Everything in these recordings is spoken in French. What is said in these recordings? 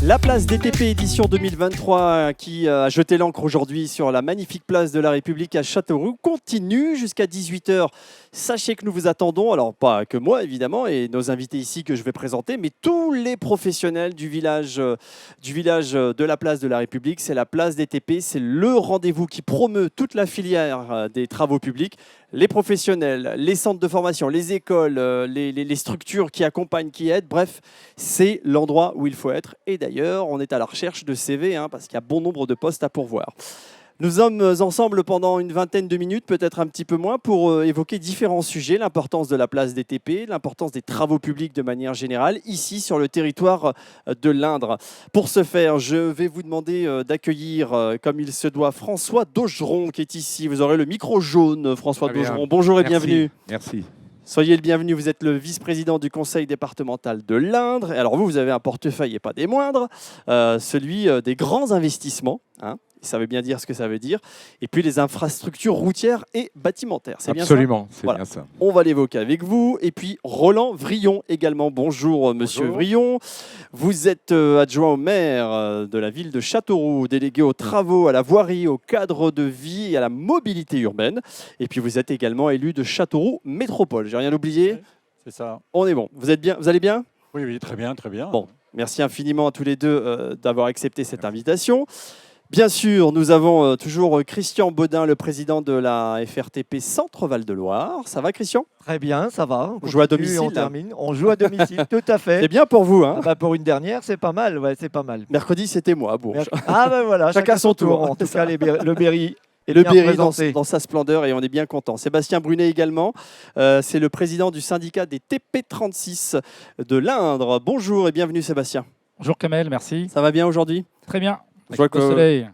La place DTP édition 2023 qui a jeté l'encre aujourd'hui sur la magnifique place de la République à Châteauroux continue jusqu'à 18 h. Sachez que nous vous attendons, alors pas que moi évidemment et nos invités ici que je vais présenter, mais tous les professionnels du village de la place de la République. C'est la place DTP, c'est le rendez-vous qui promeut toute la filière des travaux publics. Les professionnels, les centres de formation, les écoles, les structures qui accompagnent, qui aident, bref, c'est l'endroit où il faut être. Et d'ailleurs, on est à la recherche de CV, parce qu'il y a bon nombre de postes à pourvoir. Nous sommes ensemble pendant une vingtaine de minutes, peut-être un petit peu moins, pour évoquer différents sujets, l'importance de la place DTP, l'importance des travaux publics de manière générale, ici sur le territoire de l'Indre. Pour ce faire, je vais vous demander d'accueillir, comme il se doit, François Daugeron qui est ici. Vous aurez le micro jaune, François Daugeron. Bonjour et bienvenue. Merci. Soyez le bienvenu, vous êtes le vice-président du conseil départemental de l'Indre. Alors vous avez un portefeuille et pas des moindres, celui des grands investissements, ça veut bien dire ce que ça veut dire. Et puis les infrastructures routières et bâtimentaires. C'est bien ça ? Absolument, c'est bien ça. On va l'évoquer avec vous. Et puis Roland Vrillon également. Bonjour monsieur Vrillon. Vous êtes adjoint au maire de la ville de Châteauroux, délégué aux travaux, à la voirie, au cadre de vie et à la mobilité urbaine. Et puis vous êtes également élu de Châteauroux Métropole. J'ai rien oublié ? Oui, c'est ça. On est bon. Vous êtes bien ? Vous allez bien ? Oui, très bien, très bien. Bon, merci infiniment à tous les deux d'avoir accepté cette invitation. Bien sûr, nous avons toujours Christian Baudin, le président de la FRTP Centre Val-de-Loire. Ça va, Christian ? Très bien, ça va. On joue à domicile, on termine. On joue à domicile, tout à fait. C'est bien pour vous, pour une dernière, c'est pas mal. Ouais, c'est pas mal. Mercredi, c'était moi à Bourges. Voilà, chacun son tour. En tout cas, le Berry. Et le Berry dans sa splendeur, et on est bien content. Sébastien Brunet également, c'est le président du syndicat des TP36 de l'Indre. Bonjour et bienvenue Sébastien. Bonjour Kamel, merci. Ça va bien aujourd'hui ? Très bien. Je vois que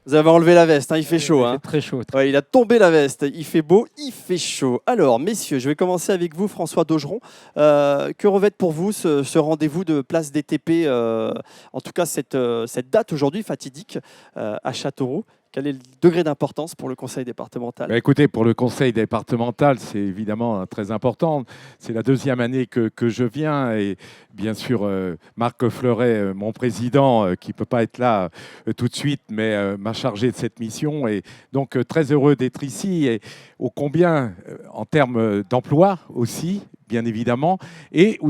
vous avez enlevé la veste, il fait chaud. Il fait très chaud. Ouais, il a tombé la veste, il fait beau, il fait chaud. Alors, messieurs, je vais commencer avec vous, François Daugeron. Que revêt pour vous ce rendez-vous de place DTP, en tout cas cette date aujourd'hui fatidique à Châteauroux? Quel est le degré d'importance pour le conseil départemental ? Écoutez, pour le conseil départemental, c'est évidemment très important. C'est la deuxième année que je viens et bien sûr, Marc Fleuret, mon président, qui ne peut pas être là tout de suite, mais m'a chargé de cette mission. Et donc, très heureux d'être ici et ô combien, en termes d'emploi aussi, bien évidemment, et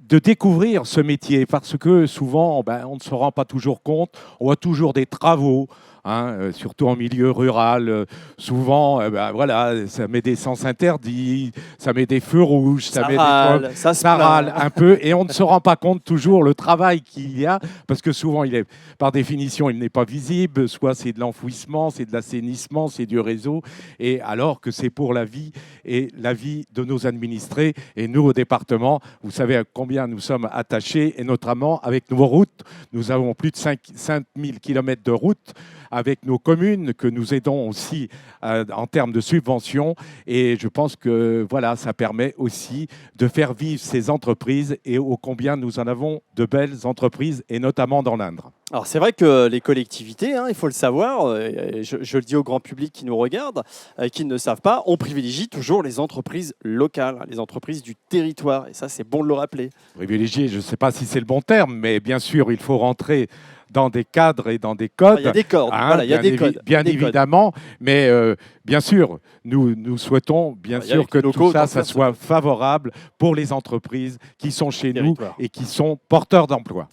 de découvrir ce métier parce que souvent, on ne se rend pas toujours compte. On voit toujours des travaux, surtout en milieu rural. Souvent, voilà, ça met des sens interdits, ça met des feux rouges, ça râle un peu, et on ne se rend pas compte toujours le travail qu'il y a, parce que souvent, par définition, il n'est pas visible, soit c'est de l'enfouissement, c'est de l'assainissement, c'est du réseau, et alors que c'est pour la vie et la vie de nos administrés. Et nous, au département, vous savez à combien nous sommes attachés, et notamment avec nos routes. Nous avons plus de 5000 km de routes avec nos communes que nous aidons aussi en termes de subventions. Et je pense que voilà, ça permet aussi de faire vivre ces entreprises et ô combien nous en avons de belles entreprises, et notamment dans l'Indre. Alors c'est vrai que les collectivités, il faut le savoir, je le dis au grand public qui nous regarde, qui ne le savent pas, on privilégie toujours les entreprises locales, les entreprises du territoire. Et ça, c'est bon de le rappeler. Privilégier, je ne sais pas si c'est le bon terme, mais bien sûr, il faut rentrer dans des cadres et dans des codes. Il y a des cordes, il y a des codes. Bien évidemment, mais bien sûr, nous souhaitons bien sûr que tout ça soit favorable pour les entreprises qui sont chez nous et qui sont porteurs d'emplois.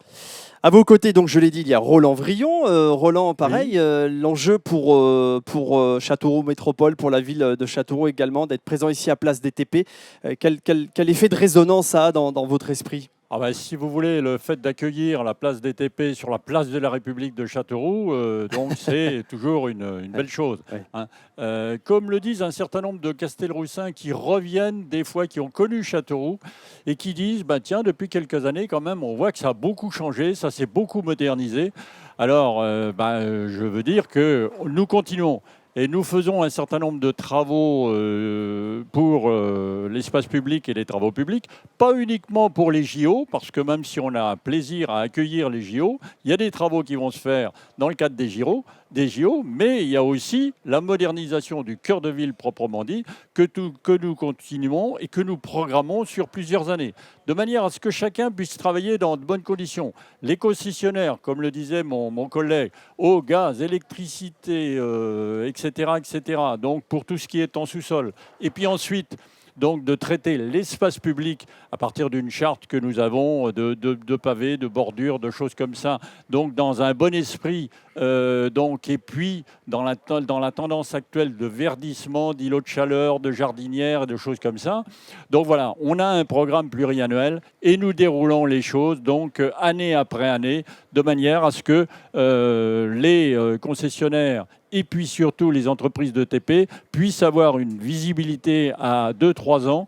À vos côtés, donc je l'ai dit, il y a Roland Vrillon. Roland, pareil, l'enjeu pour Châteauroux Métropole, pour la ville de Châteauroux également, d'être présent ici à Place DTP. Quel effet de résonance ça a dans votre esprit ? Si vous voulez, le fait d'accueillir la place DTP sur la place de la République de Châteauroux, donc c'est toujours une belle chose. Comme le disent un certain nombre de Castelroussins qui reviennent des fois, qui ont connu Châteauroux et qui disent tiens, depuis quelques années quand même, on voit que ça a beaucoup changé, ça s'est beaucoup modernisé. Alors, je veux dire que nous continuons. Et nous faisons un certain nombre de travaux pour l'espace public et les travaux publics, pas uniquement pour les JO, parce que même si on a un plaisir à accueillir les JO, il y a des travaux qui vont se faire dans le cadre des JO, mais il y a aussi la modernisation du cœur de ville proprement dit, que nous continuons et que nous programmons sur plusieurs années, de manière à ce que chacun puisse travailler dans de bonnes conditions. Les concessionnaires, comme le disait mon collègue, eau, gaz, électricité, etc., etc., donc pour tout ce qui est en sous-sol. Et puis ensuite, donc de traiter l'espace public à partir d'une charte que nous avons de pavés, de bordures, de choses comme ça, donc dans un bon esprit, et puis dans la tendance actuelle de verdissement, d'îlots de chaleur, de jardinières, de choses comme ça. Donc voilà, on a un programme pluriannuel et nous déroulons les choses donc année après année, de manière à ce que les concessionnaires et puis surtout les entreprises de TP puissent avoir une visibilité à 2-3 ans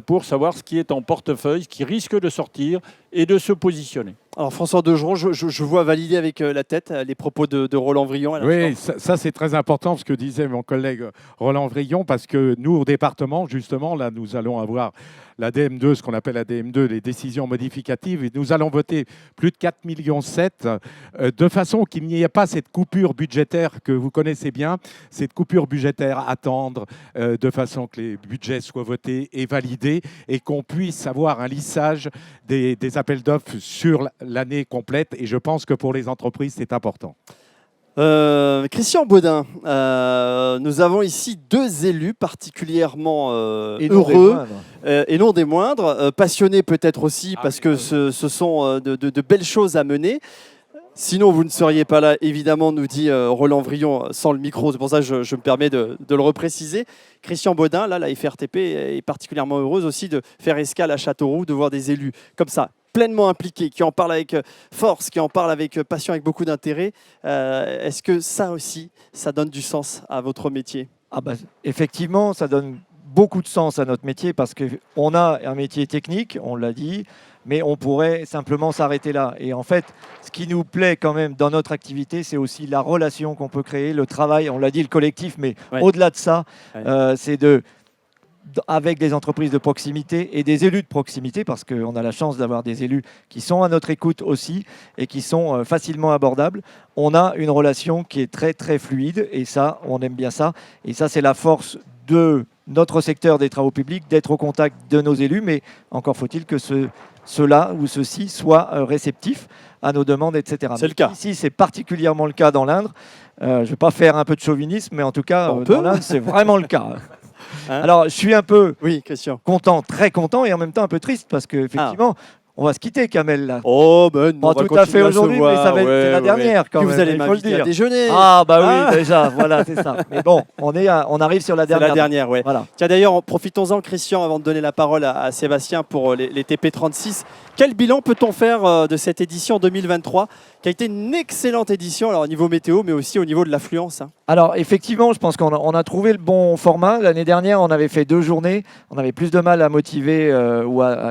pour savoir ce qui est en portefeuille, ce qui risque de sortir et de se positionner. Alors François Degeron, je vois valider avec la tête les propos de Roland Vrillon. Oui, ça c'est très important ce que disait mon collègue Roland Vrillon, parce que nous au département, justement, là nous allons avoir la DM2, ce qu'on appelle la DM2, les décisions modificatives, et nous allons voter plus de 4,7 millions de façon qu'il n'y ait pas cette coupure budgétaire que vous connaissez bien, cette coupure budgétaire à attendre de façon que les budgets soient votés et validés et qu'on puisse avoir un lissage des appels d'offres sur l'année complète. Et je pense que pour les entreprises, c'est important. Christian Baudin, nous avons ici deux élus particulièrement heureux et non des moindres, passionnés peut-être aussi parce que ce sont de belles choses à mener. Sinon, vous ne seriez pas là, évidemment, nous dit Roland Vrillon sans le micro. C'est pour ça que je me permets de le repréciser. Christian Baudin, là, la FRTP est particulièrement heureuse aussi de faire escale à Châteauroux, de voir des élus comme ça, pleinement impliqués, qui en parlent avec force, qui en parlent avec passion, avec beaucoup d'intérêt. Est-ce que ça aussi, ça donne du sens à votre métier ? Effectivement, ça donne beaucoup de sens à notre métier parce qu'on a un métier technique, on l'a dit, mais on pourrait simplement s'arrêter là. Et en fait, ce qui nous plaît quand même dans notre activité, c'est aussi la relation qu'on peut créer, le travail, on l'a dit, le collectif, mais au-delà de ça, c'est avec des entreprises de proximité et des élus de proximité, parce qu'on a la chance d'avoir des élus qui sont à notre écoute aussi et qui sont facilement abordables. On a une relation qui est très très fluide et ça, on aime bien ça. Et ça, c'est la force de notre secteur des travaux publics, d'être au contact de nos élus, mais encore faut-il que ceux-là ou ceux-ci soient réceptifs à nos demandes, etc. C'est le cas. Ici, c'est particulièrement le cas dans l'Indre. Je ne vais pas faire un peu de chauvinisme, mais en tout cas, dans l'Indre, c'est vraiment le cas. Alors, je suis un peu content, très content, et en même temps un peu triste, parce qu'effectivement, on va se quitter, Kamel, là. Oh, ben, pas tout à fait aujourd'hui, mais ça va être c'est la dernière, quand même. Vous allez m'inviter à déjeuner. Ah, bah oui, déjà, voilà, c'est ça. Mais bon, on arrive sur la dernière. C'est la dernière, oui. Voilà. Tiens, d'ailleurs, profitons-en, Christian, avant de donner la parole à Sébastien pour les TP36. Quel bilan peut-on faire de cette édition 2023, qui a été une excellente édition, alors au niveau météo, mais aussi au niveau de l'affluence, hein. Alors, effectivement, je pense qu'on a trouvé le bon format. L'année dernière, on avait fait 2 journées. On avait plus de mal à motiver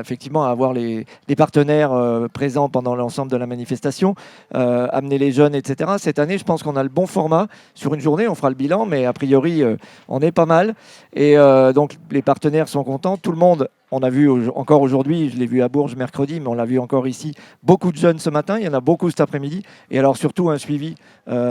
effectivement, à avoir les partenaires présents pendant l'ensemble de la manifestation, amener les jeunes, etc. Cette année, je pense qu'on a le bon format. Sur une journée, on fera le bilan, mais a priori, on est pas mal. Et donc, les partenaires sont contents. Tout le monde. On a vu encore aujourd'hui, je l'ai vu à Bourges mercredi, mais on l'a vu encore ici, beaucoup de jeunes ce matin, il y en a beaucoup cet après-midi. Et alors surtout un suivi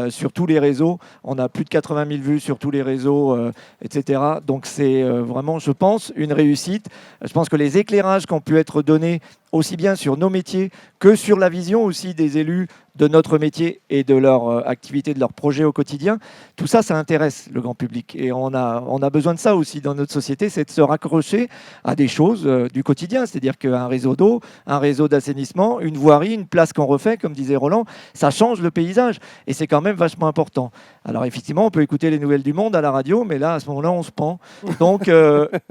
sur tous les réseaux. On a plus de 80 000 vues sur tous les réseaux, etc. Donc c'est vraiment, je pense, une réussite. Je pense que les éclairages qui ont pu être donnés aussi bien sur nos métiers que sur la vision aussi des élus de notre métier et de leur activité, de leur projet au quotidien. Tout ça, ça intéresse le grand public. Et on a besoin de ça aussi dans notre société, c'est de se raccrocher à des choses du quotidien. C'est-à-dire qu'un réseau d'eau, un réseau d'assainissement, une voirie, une place qu'on refait, comme disait Roland, ça change le paysage. Et c'est quand même vachement important. Alors effectivement, on peut écouter les nouvelles du monde à la radio, mais là, à ce moment-là, on se pend. Donc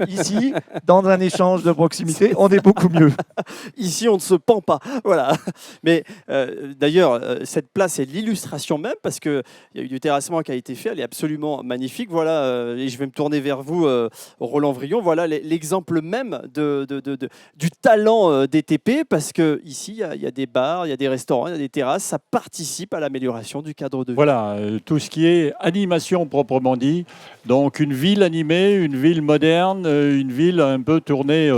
ici, dans un échange de proximité, on est beaucoup mieux. Ici, on ne se pend pas. Voilà. Mais d'ailleurs, cette place est l'illustration même parce qu'il y a eu du terrassement qui a été fait. Elle est absolument magnifique. Voilà. Et je vais me tourner vers vous, Roland Vrillon. Voilà l'exemple même du talent DTP parce qu'ici, il y a des bars, il y a des restaurants, il y a des terrasses. Ça participe à l'amélioration du cadre de vie. Voilà, tout ce qui est animation proprement dit. Donc une ville animée, une ville moderne, une ville un peu tournée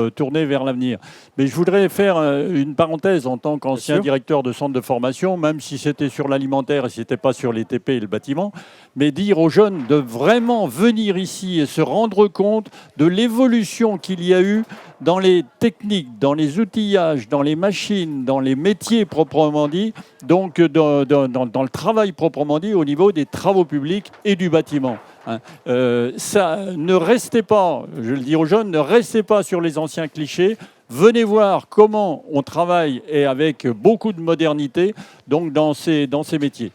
vers l'avenir. Mais je voudrais faire une parenthèse en tant qu'ancien directeur de centre de formation, même si c'était sur l'alimentaire et si c'était pas sur les TP et le bâtiment, mais dire aux jeunes de vraiment venir ici et se rendre compte de l'évolution qu'il y a eu dans les techniques, dans les outillages, dans les machines, dans les métiers proprement dit, donc dans le travail proprement dit au niveau des travaux publics et du bâtiment. Ça, ne restez pas, je le dis aux jeunes, ne restez pas sur les anciens clichés. Venez voir comment on travaille et avec beaucoup de modernité donc dans ces métiers.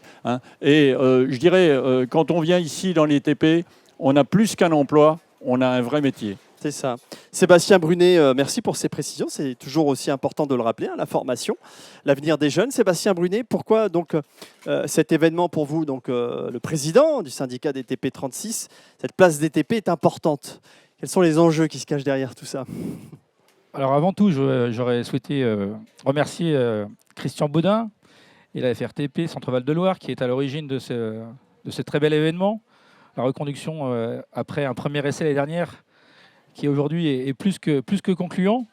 Et je dirais, quand on vient ici dans les TP, on a plus qu'un emploi, on a un vrai métier. C'est ça. Sébastien Brunet, merci pour ces précisions. C'est toujours aussi important de le rappeler, la formation, l'avenir des jeunes. Sébastien Brunet, pourquoi donc cet événement pour vous, donc le président du syndicat des TP 36, cette place des TP est importante. Quels sont les enjeux qui se cachent derrière tout ça? Alors avant tout, j'aurais souhaité remercier Christian Baudin et la FRTP Centre Val de Loire qui est à l'origine de ce très bel événement. La reconduction après un premier essai l'année dernière qui aujourd'hui est plus que concluant.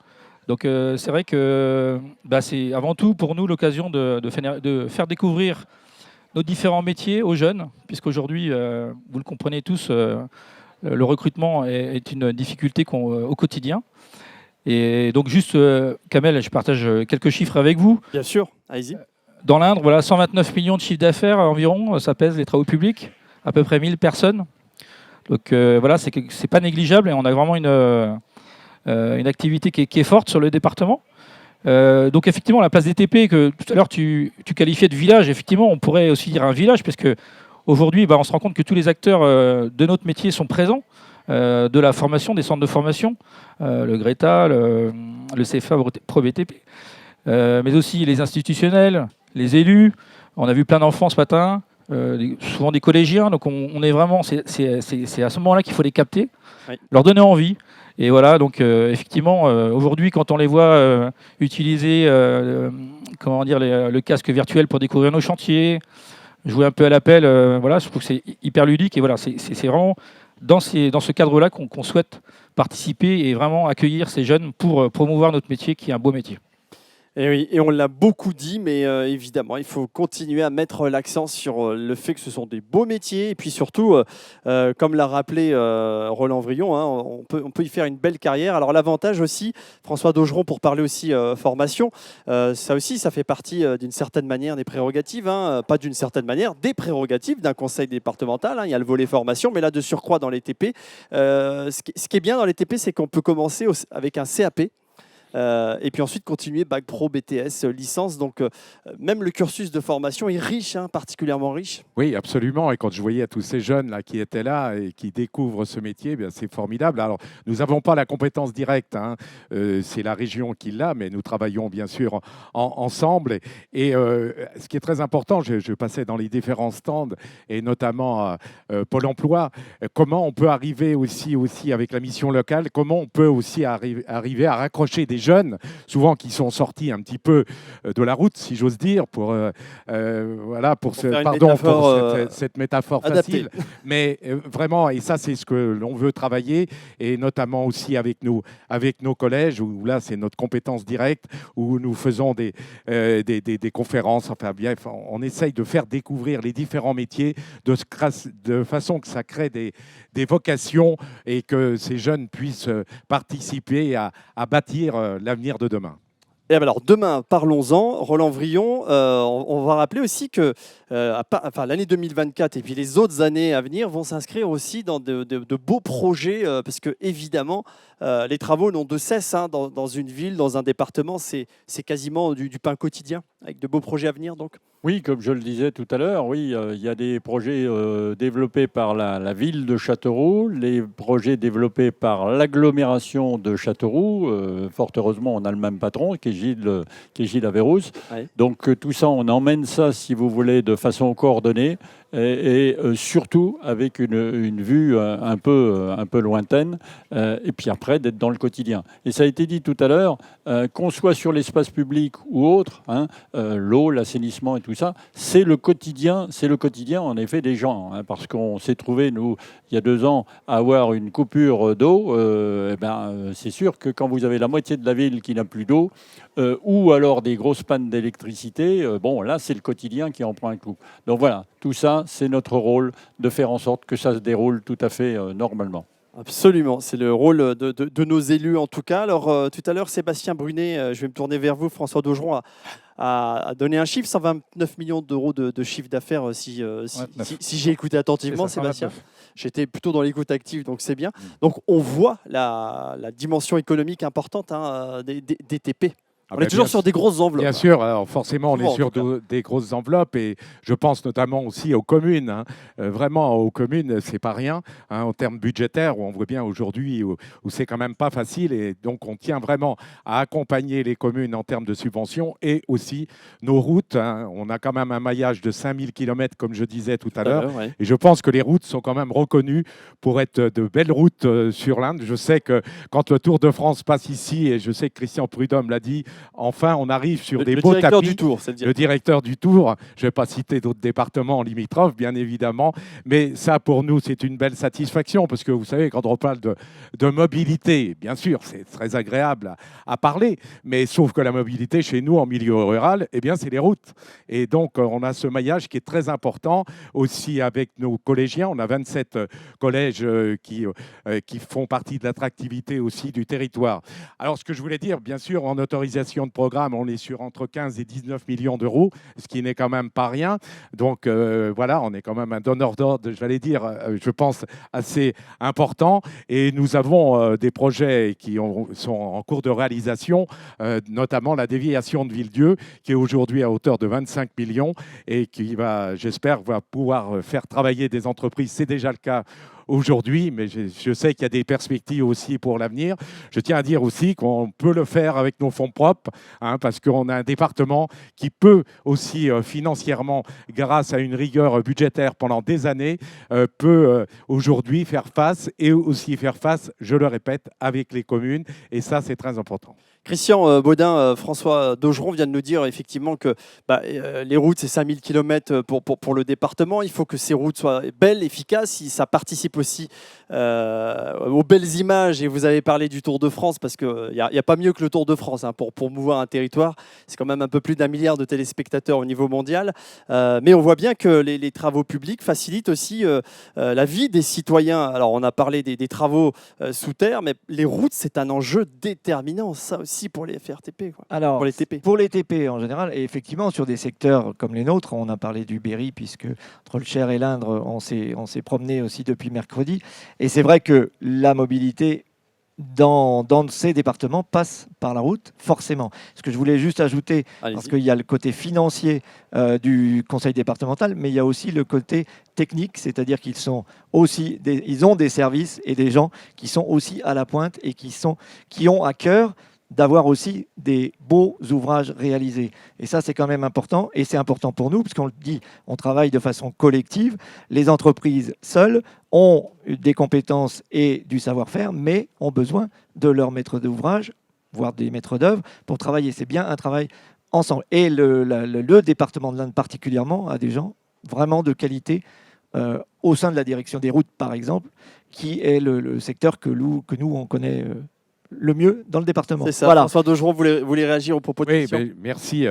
Donc c'est vrai que c'est avant tout pour nous l'occasion de faire découvrir nos différents métiers aux jeunes, puisqu'aujourd'hui, vous le comprenez tous, le recrutement est une difficulté au quotidien. Et donc juste, Kamel, je partage quelques chiffres avec vous. Bien sûr, allez-y. Dans l'Indre, voilà, 129 millions de chiffre d'affaires environ, ça pèse les travaux publics, à peu près 1000 personnes. Donc voilà, c'est pas négligeable et on a vraiment une activité qui est forte sur le département. Donc effectivement, la place des TP, que tout à l'heure tu qualifiais de village, effectivement, on pourrait aussi dire un village, parce qu'aujourd'hui, on se rend compte que tous les acteurs de notre métier sont présents, de la formation, des centres de formation, le Greta, le CFA Pro BTP, mais aussi les institutionnels, les élus. On a vu plein d'enfants ce matin, souvent des collégiens, donc on est vraiment, c'est à ce moment-là qu'il faut les capter, oui, leur donner envie. Et voilà, donc effectivement, aujourd'hui, quand on les voit utiliser le casque virtuel pour découvrir nos chantiers, jouer un peu à l'appel, voilà, je trouve que c'est hyper ludique. Et voilà, c'est vraiment dans ce cadre-là qu'on souhaite participer et vraiment accueillir ces jeunes pour promouvoir notre métier, qui est un beau métier. Et oui, et on l'a beaucoup dit, mais évidemment, il faut continuer à mettre l'accent sur le fait que ce sont des beaux métiers. Et puis surtout, comme l'a rappelé Roland Vrillon, on peut y faire une belle carrière. Alors l'avantage aussi, François Daugeron, pour parler aussi formation, ça aussi, ça fait partie d'une certaine manière des prérogatives, pas d'une certaine manière, des prérogatives d'un conseil départemental. Il y a le volet formation, mais là, de surcroît, dans les TP, ce qui est bien dans les TP, c'est qu'on peut commencer avec un CAP. Et puis ensuite continuer bac pro, BTS, licence. Donc même le cursus de formation est riche, particulièrement riche. Oui, absolument. Et quand je voyais tous ces jeunes là qui étaient là et qui découvrent ce métier, c'est formidable. Alors nous n'avons pas la compétence directe, c'est la région qui l'a, mais nous travaillons bien sûr ensemble. Et ce qui est très important, je passais dans les différents stands et notamment Pôle Emploi, comment on peut arriver aussi avec la mission locale, comment on peut aussi arriver à raccrocher des jeunes, souvent qui sont sortis un petit peu de la route, si j'ose dire, pour cette métaphore facile. Mais vraiment, et ça, c'est ce que l'on veut travailler, et notamment aussi avec nos collèges, où là, c'est notre compétence directe, où nous faisons des conférences. On essaye de faire découvrir les différents métiers de façon que ça crée des vocations et que ces jeunes puissent participer à bâtir l'avenir de demain. Et alors demain, parlons-en. Roland Vrillon, on va rappeler aussi que l'année 2024 et puis les autres années à venir vont s'inscrire aussi dans de beaux projets, parce que évidemment, les travaux n'ont de cesse dans une ville, dans un département, c'est quasiment du pain quotidien, avec de beaux projets à venir donc. Oui, comme je le disais tout à l'heure, oui, il y a des projets développés par la ville de Châteauroux, les projets développés par l'agglomération de Châteauroux. Fort heureusement, on a le même patron, qui est qui est Gilles Averrousse. Ouais. Donc tout ça, on emmène ça, si vous voulez, de façon coordonnée et surtout avec une vue un peu lointaine et puis après d'être dans le quotidien. Et ça a été dit tout à l'heure, qu'on soit sur l'espace public ou autre, l'eau, l'assainissement et tout ça, c'est le quotidien en effet des gens, parce qu'on s'est trouvé, nous, il y a 2 ans, à avoir une coupure d'eau. C'est sûr que quand vous avez la moitié de la ville qui n'a plus d'eau, ou alors des grosses pannes d'électricité, là, c'est le quotidien qui en prend un coup. Donc voilà, tout ça, c'est notre rôle de faire en sorte que ça se déroule tout à fait normalement. Absolument, c'est le rôle de nos élus en tout cas. Alors tout à l'heure, Sébastien Brunet, je vais me tourner vers vous, François Daugeron a donné un chiffre, 129 millions d'euros de chiffre d'affaires si j'ai écouté attentivement, Sébastien. J'étais plutôt dans l'écoute active, donc c'est bien. Donc on voit la dimension économique importante des TP. On est toujours sur des grosses enveloppes. Bien sûr, alors forcément, on est sur des grosses enveloppes et je pense notamment aussi aux communes. Vraiment, aux communes, c'est pas rien en termes budgétaires, où on voit bien aujourd'hui où c'est quand même pas facile et donc on tient vraiment à accompagner les communes en termes de subventions et aussi nos routes. On a quand même un maillage de 5000 km, comme je disais tout à l'heure. Ouais. Et je pense que les routes sont quand même reconnues pour être de belles routes sur l'Inde. Je sais que quand le Tour de France passe ici, et je sais que Christian Prudhomme l'a dit, enfin, on arrive sur des beaux tapis. Le directeur du Tour, c'est le directeur du Tour. Je ne vais pas citer d'autres départements limitrophes, bien évidemment. Mais ça, pour nous, c'est une belle satisfaction. Parce que vous savez, quand on parle de mobilité, bien sûr, c'est très agréable à parler. Mais sauf que la mobilité, chez nous, en milieu rural, eh bien, c'est les routes. Et donc, on a ce maillage qui est très important. Aussi, avec nos collégiens, on a 27 collèges qui font partie de l'attractivité aussi du territoire. Alors, ce que je voulais dire, bien sûr, en autorisation de programme, on est sur entre 15 et 19 millions d'euros, ce qui n'est quand même pas rien. Donc voilà, on est quand même un donneur d'ordre, j'allais dire, je pense, assez important. Et nous avons des projets qui sont en cours de réalisation, notamment la déviation de Villedieu, qui est aujourd'hui à hauteur de 25 millions et qui va, j'espère, va pouvoir faire travailler des entreprises. C'est déjà le cas aujourd'hui, mais je sais qu'il y a des perspectives aussi pour l'avenir. Je tiens à dire aussi qu'on peut le faire avec nos fonds propres, parce qu'on a un département qui peut aussi financièrement, grâce à une rigueur budgétaire pendant des années, peut aujourd'hui faire face et aussi faire face, je le répète, avec les communes. Et ça, c'est très important. Christian Baudin, François Daugeron vient de nous dire effectivement que les routes, c'est 5000 km pour le département. Il faut que ces routes soient belles, efficaces. Ça participe aussi aux belles images. Et vous avez parlé du Tour de France, parce qu'il n'y a pas mieux que le Tour de France pour mouvoir un territoire. C'est quand même un peu plus d'1 milliard de téléspectateurs au niveau mondial. Mais on voit bien que les travaux publics facilitent aussi la vie des citoyens. Alors, on a parlé des travaux sous terre, mais les routes, c'est un enjeu déterminant. Ça aussi pour les FRTP, Alors, pour les TP. Pour les TP en général, et effectivement sur des secteurs comme les nôtres, on a parlé du Berry, puisque entre le Cher et l'Indre, on s'est promené aussi depuis mercredi. Et c'est vrai que la mobilité dans ces départements passe par la route, forcément. Ce que je voulais juste ajouter, parce qu'il y a le côté financier du conseil départemental, mais il y a aussi le côté technique, c'est-à-dire qu'ils ont des services et des gens qui sont aussi à la pointe et qui ont à cœur d'avoir aussi des beaux ouvrages réalisés. Et ça, c'est quand même important. Et c'est important pour nous, parce qu'on le dit, on travaille de façon collective. Les entreprises seules ont des compétences et du savoir-faire, mais ont besoin de leurs maîtres d'ouvrage, voire des maîtres d'œuvre, pour travailler. C'est bien un travail ensemble. Et le département de l'Inde particulièrement a des gens vraiment de qualité au sein de la direction des routes, par exemple, qui est le secteur que nous, on connaît le mieux dans le département. C'est ça. Voilà. François Daugeron voulait réagir aux propos de Christian. Merci.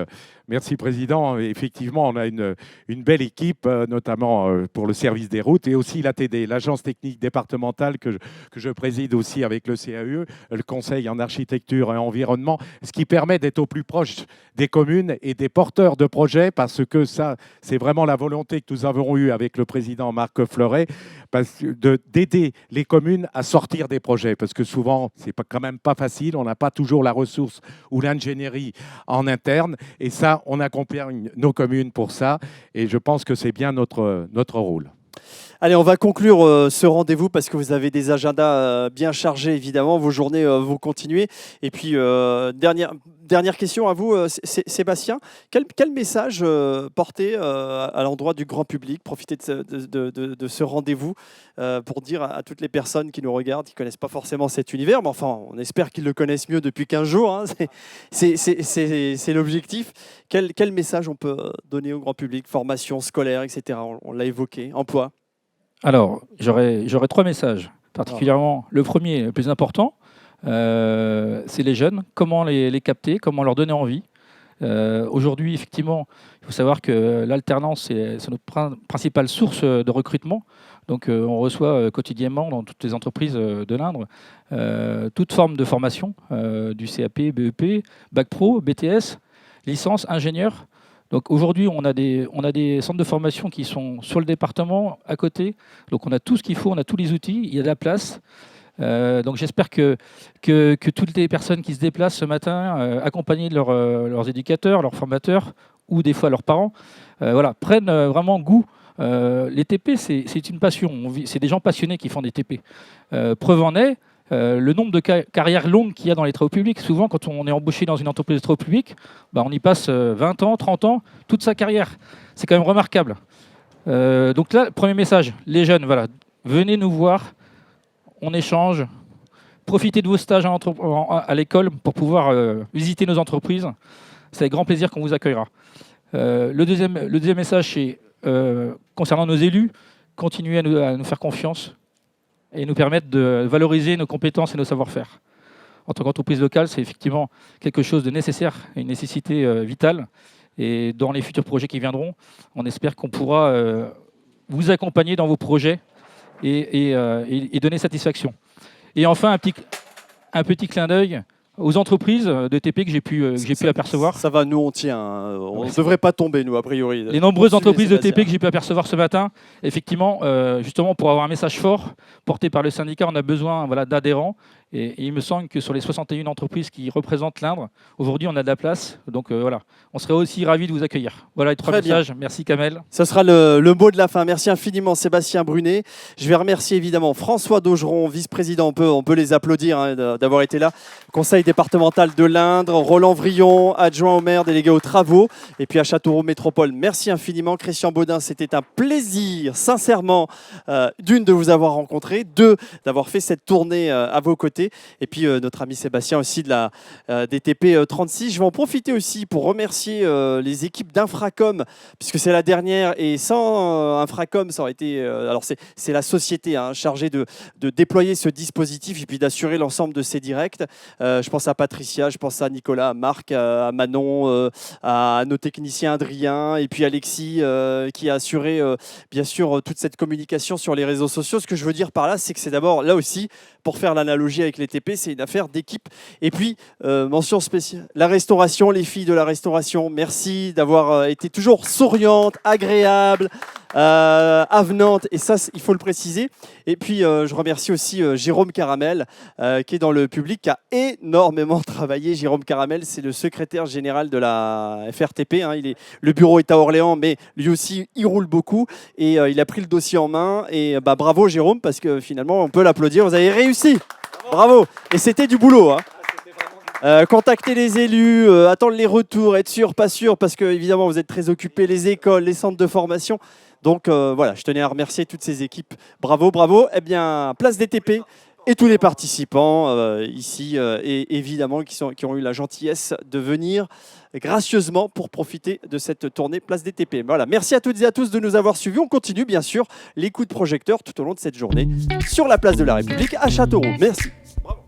Merci, Président. Effectivement, on a une belle équipe, notamment pour le service des routes et aussi l'ATD, l'Agence technique départementale que je préside aussi avec le CAE, le Conseil en architecture et environnement, ce qui permet d'être au plus proche des communes et des porteurs de projets, parce que ça, c'est vraiment la volonté que nous avons eue avec le Président Marc Fleuret, d'aider les communes à sortir des projets, parce que souvent, c'est quand même pas facile, on n'a pas toujours la ressource ou l'ingénierie en interne, et ça, on accompagne nos communes pour ça, et je pense que c'est bien notre rôle. Allez, on va conclure ce rendez-vous parce que vous avez des agendas bien chargés, évidemment. Vos journées vont continuer. Et puis, dernière question à vous, Sébastien. Quel message porter à l'endroit du grand public, profiter de ce rendez-vous pour dire à toutes les personnes qui nous regardent, qui ne connaissent pas forcément cet univers, mais enfin, on espère qu'ils le connaissent mieux depuis 15 jours. Hein. C'est l'objectif. Quel message on peut donner au grand public? Formation scolaire, etc. On l'a évoqué. Emploi. Alors, j'aurais 3 messages, particulièrement. Le premier, le plus important, c'est les jeunes. Comment les capter, comment leur donner envie. Aujourd'hui, effectivement, il faut savoir que l'alternance, c'est notre principale source de recrutement. Donc, on reçoit quotidiennement dans toutes les entreprises de l'Indre toute forme de formation, du CAP, BEP, Bac Pro, BTS, licence, ingénieur. Donc aujourd'hui, on a des centres de formation qui sont sur le département, à côté. Donc on a tout ce qu'il faut, on a tous les outils, il y a de la place. Donc j'espère que toutes les personnes qui se déplacent ce matin, accompagnées de leurs éducateurs, leurs formateurs, ou des fois leurs parents, prennent vraiment goût. Les TP, c'est une passion. C'est des gens passionnés qui font des TP. Preuve en est, le nombre de carrières longues qu'il y a dans les travaux publics. Souvent, quand on est embauché dans une entreprise de travaux publics, on y passe 20 ans, 30 ans, toute sa carrière. C'est quand même remarquable. Donc là, premier message, les jeunes, venez nous voir, on échange, profitez de vos stages à l'école pour pouvoir visiter nos entreprises. C'est avec grand plaisir qu'on vous accueillera. Le deuxième message, c'est concernant nos élus, continuez à nous faire confiance et nous permettre de valoriser nos compétences et nos savoir-faire. En tant qu'entreprise locale, c'est effectivement quelque chose de nécessaire, une nécessité vitale. Et dans les futurs projets qui viendront, on espère qu'on pourra vous accompagner dans vos projets et donner satisfaction. Et enfin, un petit clin d'œil aux entreprises de TP que j'ai pu apercevoir. Ça va, nous on tient. On ne devrait pas tomber, nous, a priori. Les nombreuses entreprises de TP que j'ai pu apercevoir ce matin, effectivement, justement, pour avoir un message fort porté par le syndicat, on a besoin d'adhérents. Et il me semble que sur les 61 entreprises qui représentent l'Indre, aujourd'hui, on a de la place. Donc on serait aussi ravis de vous accueillir. Voilà les 3 messages. Merci Kamel. Ce sera le mot de la fin. Merci infiniment Sébastien Brunet. Je vais remercier évidemment François Daugeron, vice-président. On peut les applaudir d'avoir été là. Conseil départemental de l'Indre. Roland Vrillon, adjoint au maire, délégué aux travaux. Et puis à Châteauroux Métropole, merci infiniment. Christian Baudin, c'était un plaisir, sincèrement, d'une, de vous avoir rencontré, deux, d'avoir fait cette tournée à vos côtés. Et puis notre ami Sébastien aussi de la DTP 36. Je vais en profiter aussi pour remercier les équipes d'Infracom, puisque c'est la dernière. Et sans Infracom, ça aurait été... alors c'est la société chargée de déployer ce dispositif et puis d'assurer l'ensemble de ces directs. Je pense à Patricia, je pense à Nicolas, à Marc, à Manon, à nos techniciens Adrien et puis Alexis qui a assuré bien sûr toute cette communication sur les réseaux sociaux. Ce que je veux dire par là, c'est que c'est d'abord là aussi, pour faire l'analogie avec les TP, c'est une affaire d'équipe. Et puis, mention spéciale, la restauration, les filles de la restauration, merci d'avoir été toujours souriantes, agréables, avenantes, et ça, il faut le préciser. Et puis, je remercie aussi Jérôme Caramel, qui est dans le public, qui a énormément travaillé. Jérôme Caramel, c'est le secrétaire général de la FRTP. Le bureau est à Orléans, mais lui aussi, il roule beaucoup. Et il a pris le dossier en main. Et bravo Jérôme, parce que finalement, on peut l'applaudir. Vous avez réussi. Bravo. Et c'était du boulot. Contacter les élus, attendre les retours, être sûr, pas sûr, parce que évidemment, vous êtes très occupés, les écoles, les centres de formation. Donc je tenais à remercier toutes ces équipes. Bravo, bravo. Eh bien, place DTP et tous les participants ici, et évidemment, qui ont eu la gentillesse de venir gracieusement pour profiter de cette tournée Place DTP. Voilà, merci à toutes et à tous de nous avoir suivis. On continue, bien sûr, les coups de projecteur tout au long de cette journée sur la place de la République à Châteauroux. Merci. Bravo.